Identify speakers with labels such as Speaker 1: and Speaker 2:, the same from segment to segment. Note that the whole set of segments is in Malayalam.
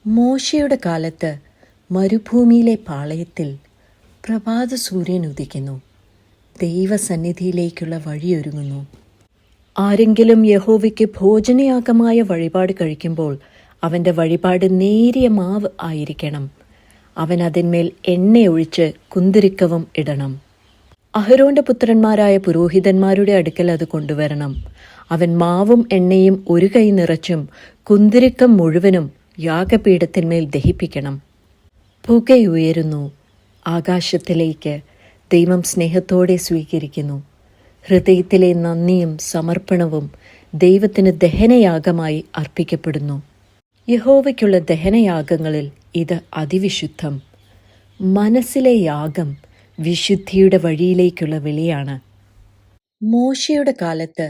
Speaker 1: മോശയുടെ കാലത്ത് മരുഭൂമിയിലെ പാളയത്തിൽ പ്രഭാത സൂര്യൻ ഉദിക്കുന്നു. ദൈവസന്നിധിയിലേക്കുള്ള വഴിയൊരുങ്ങുന്നു. ആരെങ്കിലും യഹോവയ്ക്ക് ഭോജനയാഗമായ വഴിപാട് കഴിക്കുമ്പോൾ അവൻ്റെ വഴിപാട് നേരിയ മാവ് ആയിരിക്കണം. അവൻ അതിന്മേൽ എണ്ണയൊഴിച്ച് കുന്തിരിക്കവും ഇടണം. അഹരോന്റെ പുത്രന്മാരായ പുരോഹിതന്മാരുടെ അടുക്കൽ അത് കൊണ്ടുവരണം. അവൻ മാവും എണ്ണയും ഒരു കൈ നിറച്ചും കുന്തിരിക്കം മുഴുവനും യാഗപീഠത്തിന്മേൽ ദഹിപ്പിക്കണം. പുകയുയരുന്നു. ആകാശത്തിലേക്ക് ദൈവം സ്നേഹത്തോടെ സ്വീകരിക്കുന്നു. ഹൃദയത്തിലെ നന്ദിയും സമർപ്പണവും ദൈവത്തിന് ദഹനയാഗമായി അർപ്പിക്കപ്പെടുന്നു. യഹോവയ്ക്കുള്ള ദഹനയാഗങ്ങളിൽ ഇത് അതിവിശുദ്ധം. മനസ്സിലെ യാഗം വിശുദ്ധിയുടെ വഴിയിലേക്കുള്ള വിളിയാണ്. മോശയുടെ കാലത്ത്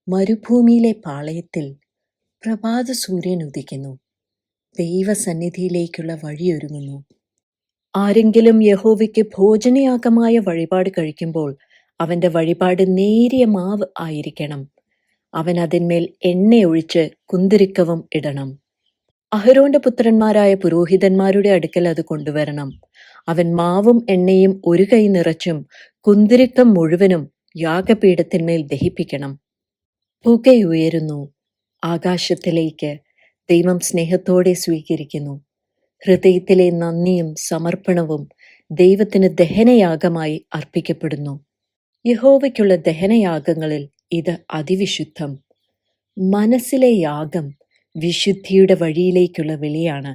Speaker 1: മരുഭൂമിയിലെ പാളയത്തിൽ പ്രഭാത സൂര്യൻ ഉദിക്കുന്നു. ദൈവസന്നിധിയിലേക്കുള്ള വഴിയൊരുങ്ങുന്നു. ആരെങ്കിലും യഹോവയ്ക്ക് ഭോജനയാഗമായ വഴിപാട് കഴിക്കുമ്പോൾ അവൻ്റെ വഴിപാട് നേരിയ മാവ് ആയിരിക്കണം. അവൻ അതിന്മേൽ എണ്ണയൊഴിച്ച് കുന്തിരിക്കവും ഇടണം. അഹരോന്റെ പുത്രന്മാരായ പുരോഹിതന്മാരുടെ അടുക്കൽ അത് കൊണ്ടുവരണം. അവൻ മാവും എണ്ണയും ഒരു കൈ നിറച്ചും കുന്തിരിക്കം മുഴുവനും യാഗപീഠത്തിന്മേൽ ദഹിപ്പിക്കണം. പുകയുയരുന്നു. ആകാശത്തിലേക്ക് ദൈവം സ്നേഹത്തോടെ സ്വീകരിക്കുന്നു. ഹൃദയത്തിലെ നന്ദിയും സമർപ്പണവും ദൈവത്തിന് ദഹനയാഗമായി അർപ്പിക്കപ്പെടുന്നു. യഹോവയ്ക്കുള്ള ദഹനയാഗങ്ങളിൽ ഇത് അതിവിശുദ്ധം. മനസ്സിലെ യാഗം വിശുദ്ധിയുടെ വഴിയിലേക്കുള്ള വിളിയാണ്.